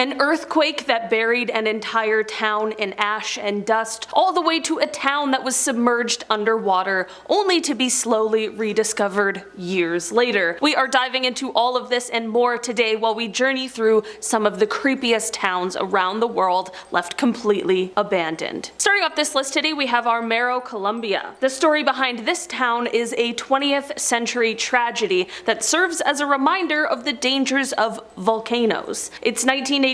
An earthquake that buried an entire town in ash and dust, all the way to a town that was submerged underwater, only to be slowly rediscovered years later. We are diving into all of this and more today while we journey through some of the creepiest towns around the world left completely abandoned. Starting off this list today, we have Armero, Colombia. The story behind this town is a 20th century tragedy that serves as a reminder of the dangers of volcanoes. It's 1985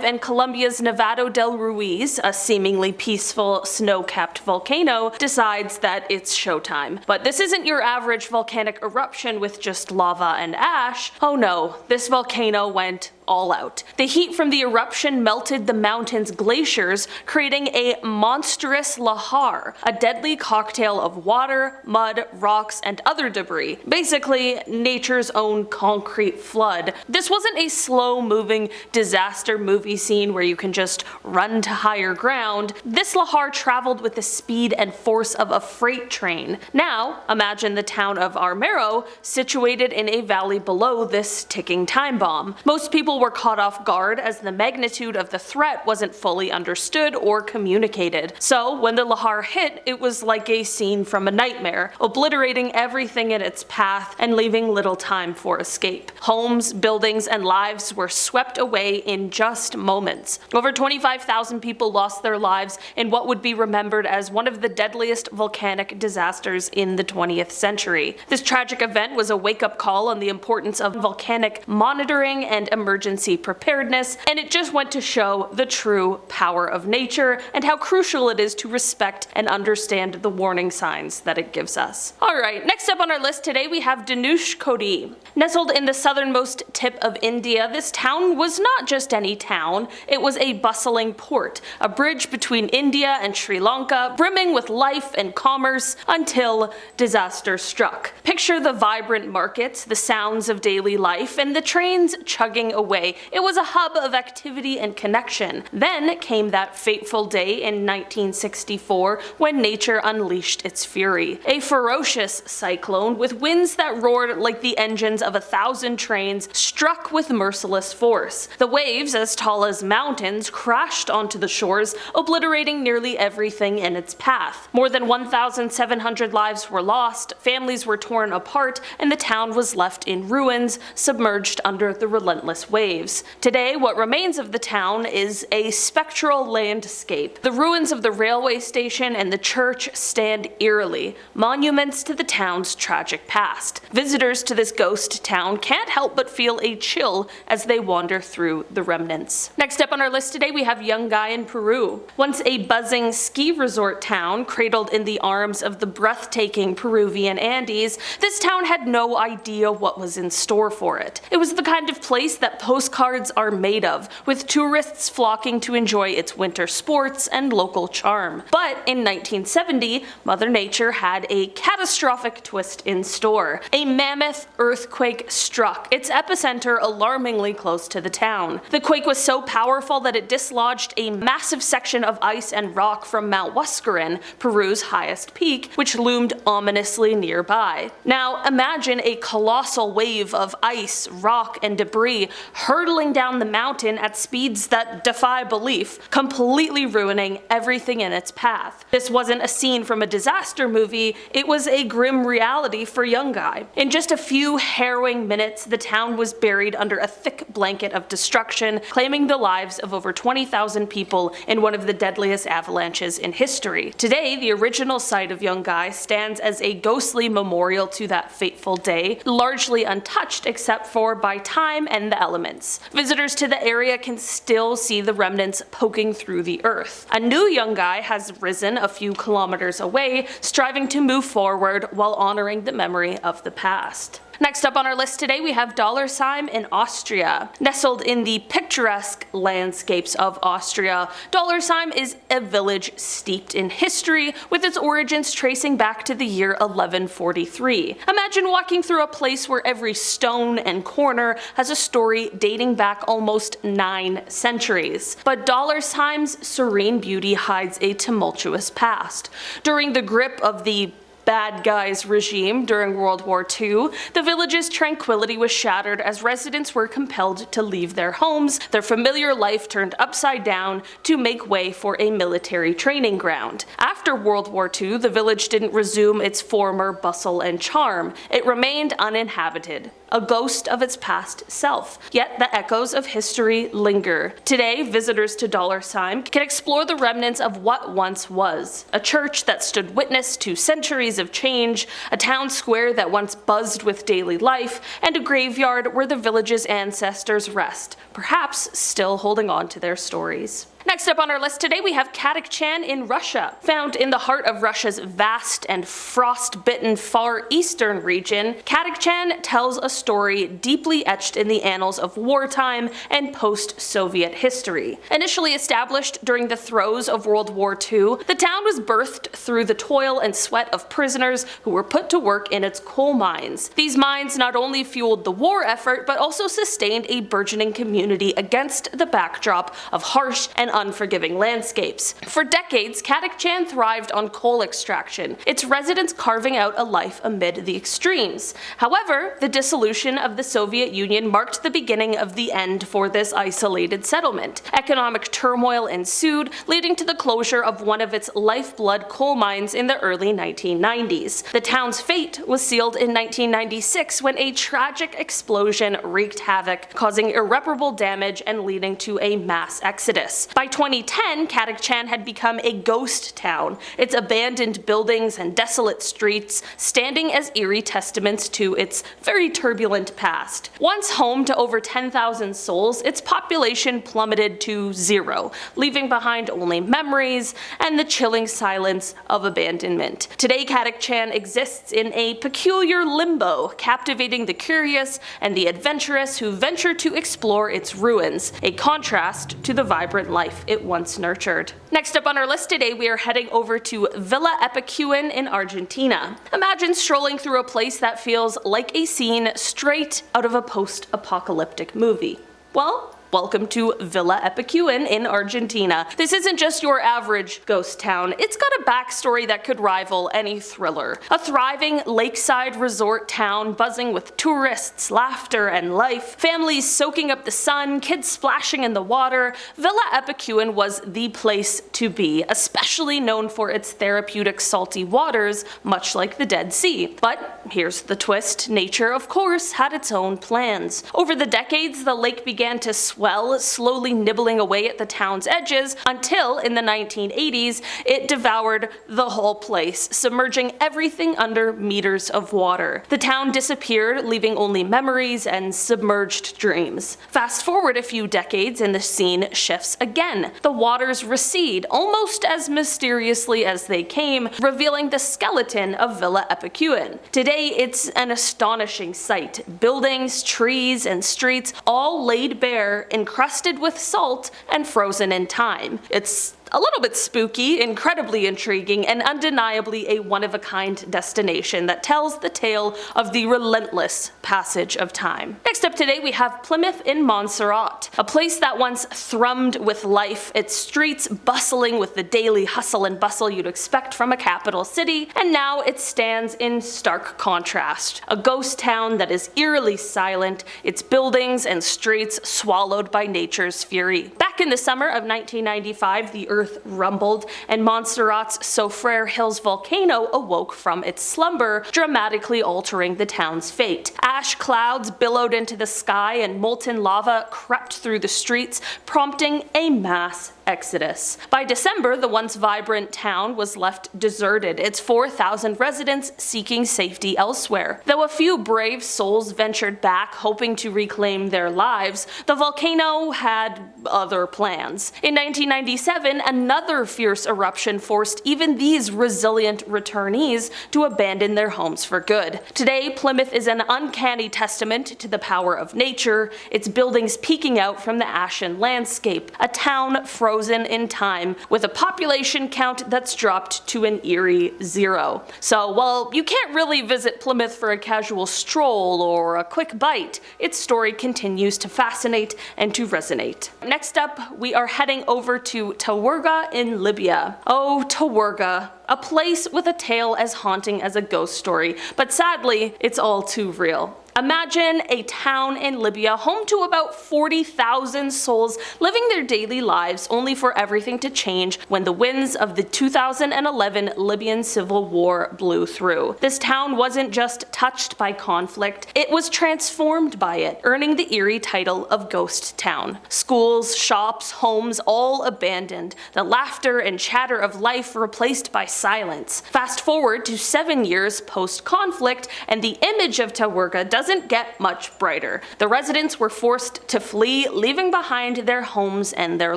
and Colombia's Nevado del Ruiz, a seemingly peaceful snow-capped volcano, decides that it's showtime. But this isn't your average volcanic eruption with just lava and ash. Oh no, this volcano went all out. The heat from the eruption melted the mountain's glaciers, creating a monstrous lahar, a deadly cocktail of water, mud, rocks, and other debris. Basically, nature's own concrete flood. This wasn't a slow-moving disaster movie scene where you can just run to higher ground. This lahar traveled with the speed and force of a freight train. Now, imagine the town of Armero situated in a valley below this ticking time bomb. Most people were caught off guard as the magnitude of the threat wasn't fully understood or communicated. So when the lahar hit, it was like a scene from a nightmare, obliterating everything in its path and leaving little time for escape. Homes, buildings, and lives were swept away in just moments. Over 25,000 people lost their lives in what would be remembered as one of the deadliest volcanic disasters in the 20th century. This tragic event was a wake-up call on the importance of volcanic monitoring and emergency preparedness, and it just went to show the true power of nature and how crucial it is to respect and understand the warning signs that it gives us. Alright, next up on our list today we have Dhanushkodi. Nestled in the southernmost tip of India, this town was not just any town, it was a bustling port, a bridge between India and Sri Lanka, brimming with life and commerce until disaster struck. Picture the vibrant markets, the sounds of daily life, and the trains chugging away. It was a hub of activity and connection. Then came that fateful day in 1964 when nature unleashed its fury. A ferocious cyclone with winds that roared like the engines of 1,000 trains struck with merciless force. The waves, as tall as mountains, crashed onto the shores, obliterating nearly everything in its path. More than 1,700 lives were lost, families were torn apart, and the town was left in ruins, submerged under the relentless waves. Today, what remains of the town is a spectral landscape. The ruins of the railway station and the church stand eerily, monuments to the town's tragic past. Visitors to this ghost town can't help but feel a chill as they wander through the remnants. Next up on our list today we have Yungay in Peru. Once a buzzing ski resort town cradled in the arms of the breathtaking Peruvian Andes, this town had no idea what was in store for it. It was the kind of place that postcards are made of, with tourists flocking to enjoy its winter sports and local charm. But in 1970, Mother Nature had a catastrophic twist in store. A mammoth earthquake struck, its epicenter alarmingly close to the town. The quake was so powerful that it dislodged a massive section of ice and rock from Mount Huascarán, Peru's highest peak, which loomed ominously nearby. Now imagine a colossal wave of ice, rock, and debris hurtling down the mountain at speeds that defy belief, completely ruining everything in its path. This wasn't a scene from a disaster movie, it was a grim reality for Yungay. In just a few harrowing minutes, the town was buried under a thick blanket of destruction, claiming the lives of over 20,000 people in one of the deadliest avalanches in history. Today, the original site of Yungay stands as a ghostly memorial to that fateful day, largely untouched except for by time and the elements. Visitors to the area can still see the remnants poking through the earth. A new Yungay has risen a few kilometers away, striving to move forward while honoring the memory of the past. Next up on our list today we have Döllersheim in Austria. Nestled in the picturesque landscapes of Austria, Döllersheim is a village steeped in history, with its origins tracing back to the year 1143. Imagine walking through a place where every stone and corner has a story dating back almost 9 centuries. But Döllersheim's serene beauty hides a tumultuous past. During the grip of the bad guys regime during World War II, the village's tranquility was shattered as residents were compelled to leave their homes, their familiar life turned upside down to make way for a military training ground. After World War II, the village didn't resume its former bustle and charm. It remained uninhabited, a ghost of its past self. Yet the echoes of history linger. Today, visitors to Döllersheim can explore the remnants of what once was. A church that stood witness to centuries of change, a town square that once buzzed with daily life, and a graveyard where the village's ancestors rest, perhaps still holding on to their stories. Next up on our list today we have Kadykchan in Russia. Found in the heart of Russia's vast and frost-bitten far eastern region, Kadykchan tells a story deeply etched in the annals of wartime and post-Soviet history. Initially established during the throes of World War II, the town was birthed through the toil and sweat of prisoners who were put to work in its coal mines. These mines not only fueled the war effort, but also sustained a burgeoning community against the backdrop of harsh and unforgiving landscapes. For decades, Kadykchan thrived on coal extraction, its residents carving out a life amid the extremes. However, the dissolution of the Soviet Union marked the beginning of the end for this isolated settlement. Economic turmoil ensued, leading to the closure of one of its lifeblood coal mines in the early 1990s. The town's fate was sealed in 1996 when a tragic explosion wreaked havoc, causing irreparable damage and leading to a mass exodus. By 2010, Kadykchan had become a ghost town, its abandoned buildings and desolate streets standing as eerie testaments to its very turbulent past. Once home to over 10,000 souls, its population plummeted to zero, leaving behind only memories and the chilling silence of abandonment. Today, Kadykchan exists in a peculiar limbo, captivating the curious and the adventurous who venture to explore its ruins, a contrast to the vibrant life it once nurtured. Next up on our list today, we are heading over to Villa Epecuén in Argentina. Imagine strolling through a place that feels like a scene straight out of a post-apocalyptic movie. Well, welcome to Villa Epecuén in Argentina. This isn't just your average ghost town, it's got a backstory that could rival any thriller. A thriving lakeside resort town buzzing with tourists, laughter, and life, families soaking up the sun, kids splashing in the water, Villa Epecuén was the place to be, especially known for its therapeutic salty waters, much like the Dead Sea. But here's the twist, nature of course had its own plans. Over the decades, the lake began to swell, slowly nibbling away at the town's edges until, in the 1980s, it devoured the whole place, submerging everything under meters of water. The town disappeared, leaving only memories and submerged dreams. Fast forward a few decades and the scene shifts again. The waters recede, almost as mysteriously as they came, revealing the skeleton of Villa Epecuén. Today, it's an astonishing sight. Buildings, trees, and streets all laid bare, encrusted with salt and frozen in time. It's a little bit spooky, incredibly intriguing, and undeniably a one-of-a-kind destination that tells the tale of the relentless passage of time. Next up today we have Plymouth in Montserrat, a place that once thrummed with life, its streets bustling with the daily hustle and bustle you'd expect from a capital city, and now it stands in stark contrast. A ghost town that is eerily silent, its buildings and streets swallowed by nature's fury. Back in the summer of 1995, the earth rumbled, and Montserrat's Soufriere Hills volcano awoke from its slumber, dramatically altering the town's fate. Ash clouds billowed into the sky and molten lava crept through the streets, prompting a mass exodus. By December, the once vibrant town was left deserted, its 4,000 residents seeking safety elsewhere. Though a few brave souls ventured back, hoping to reclaim their lives, the volcano had other plans. In 1997, another fierce eruption forced even these resilient returnees to abandon their homes for good. Today, Plymouth is an uncanny testament to the power of nature, its buildings peeking out from the ashen landscape, a town frozen in time, with a population count that's dropped to an eerie zero. So while you can't really visit Plymouth for a casual stroll or a quick bite, its story continues to fascinate and to resonate. Next up, we are heading over to Tawergha Tawergha in Libya. Oh, Tawergha. A place with a tale as haunting as a ghost story, but sadly, it's all too real. Imagine a town in Libya home to about 40,000 souls living their daily lives only for everything to change when the winds of the 2011 Libyan civil war blew through. This town wasn't just touched by conflict, it was transformed by it, earning the eerie title of Ghost Town. Schools, shops, homes, all abandoned. The laughter and chatter of life replaced by silence. Fast forward to 7 years post-conflict, and the image of Tawergha doesn't get much brighter. The residents were forced to flee, leaving behind their homes and their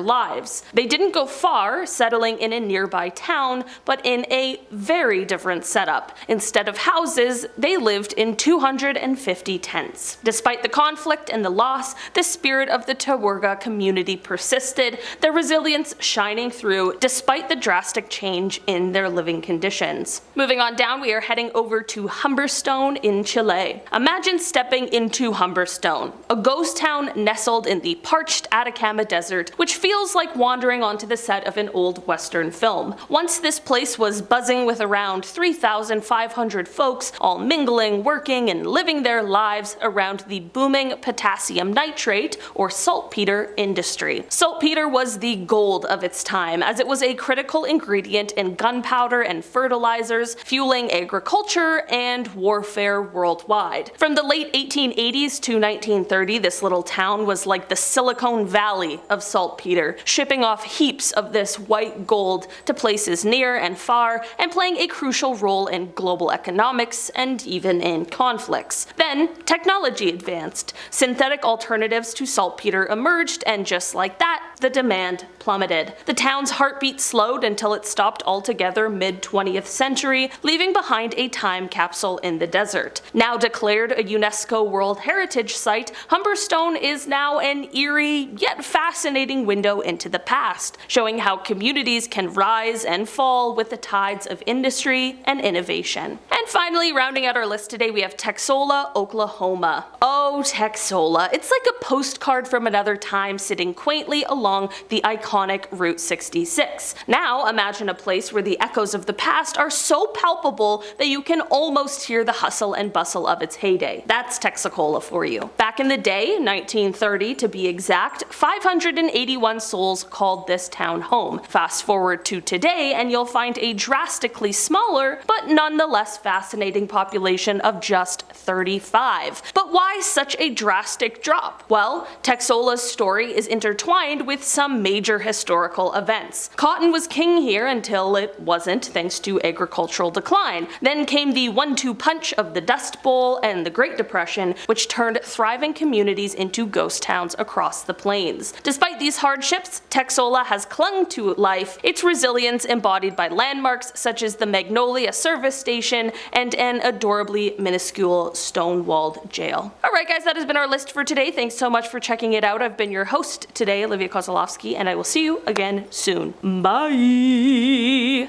lives. They didn't go far, settling in a nearby town, but in a very different setup. Instead of houses, they lived in 250 tents. Despite the conflict and the loss, the spirit of the Tawergha community persisted, their resilience shining through despite the drastic change in their living conditions. Moving on down, we are heading over to Humberstone in Chile. Imagine stepping into Humberstone, a ghost town nestled in the parched Atacama Desert, which feels like wandering onto the set of an old Western film. Once this place was buzzing with around 3,500 folks, all mingling, working, and living their lives around the booming potassium nitrate, or saltpeter, industry. Saltpeter was the gold of its time, as it was a critical ingredient in gunpowder and fertilizers, fueling agriculture and warfare worldwide. From the late 1880s to 1930, this little town was like the Silicon Valley of saltpeter, shipping off heaps of this white gold to places near and far, and playing a crucial role in global economics and even in conflicts. Then, technology advanced. Synthetic alternatives to saltpeter emerged, and just like that, the demand plummeted. The town's heartbeat slowed until it stopped altogether mid-20th century, leaving behind a time capsule in the desert. Now declared a UNESCO World Heritage Site, Humberstone is now an eerie yet fascinating window into the past, showing how communities can rise and fall with the tides of industry and innovation. And finally, rounding out our list today, we have Texola, Oklahoma. Oh, Texola. It's like a postcard from another time sitting quaintly along the iconic Route 66. Now, imagine a place where the echoes of the past are so palpable that you can almost hear the hustle and bustle of its heyday. That's Texola for you. Back in the day, 1930 to be exact, 581 souls called this town home. Fast forward to today and you'll find a drastically smaller, but nonetheless fascinating population of just 35. But why such a drastic drop? Well, Texola's story is intertwined with some major historical events. Cotton was king here until it wasn't, thanks to agricultural decline. Then came the 1-2 punch of the Dust Bowl and the Great Depression, which turned thriving communities into ghost towns across the plains. Despite these hardships, Texola has clung to life, its resilience embodied by landmarks such as the Magnolia service station and an adorably minuscule stone-walled jail. Alright guys, that has been our list for today. Thanks so much for checking it out. I've been your host today, Olivia Kozolowski, and I will see you again soon. Bye!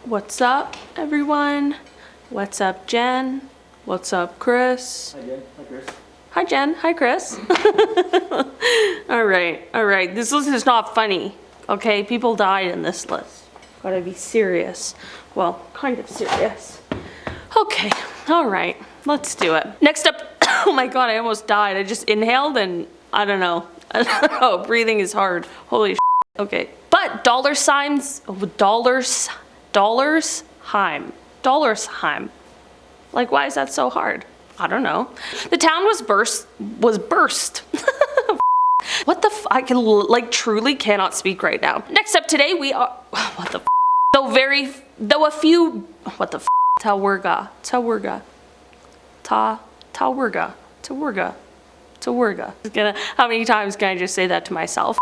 What's up, everyone? What's up, Jen? What's up, Chris? Hi, Jen. Hi, Chris. Hi, Jen. Hi, Chris. Alright. This list is not funny. Okay, people died in this list. Gotta be serious. Well, kind of serious. Okay, alright. Let's do it. Next up, oh my god, I almost died. I just inhaled and I don't know. Breathing is hard. Holy shit. Okay. But Döllersheim. Like, why is that so hard? I don't know. The town was burst. What the f? I can, like, truly cannot speak right now. Next up today, we are. What the f? Though a few. What the f? Tawergha. How many times can I just say that to myself?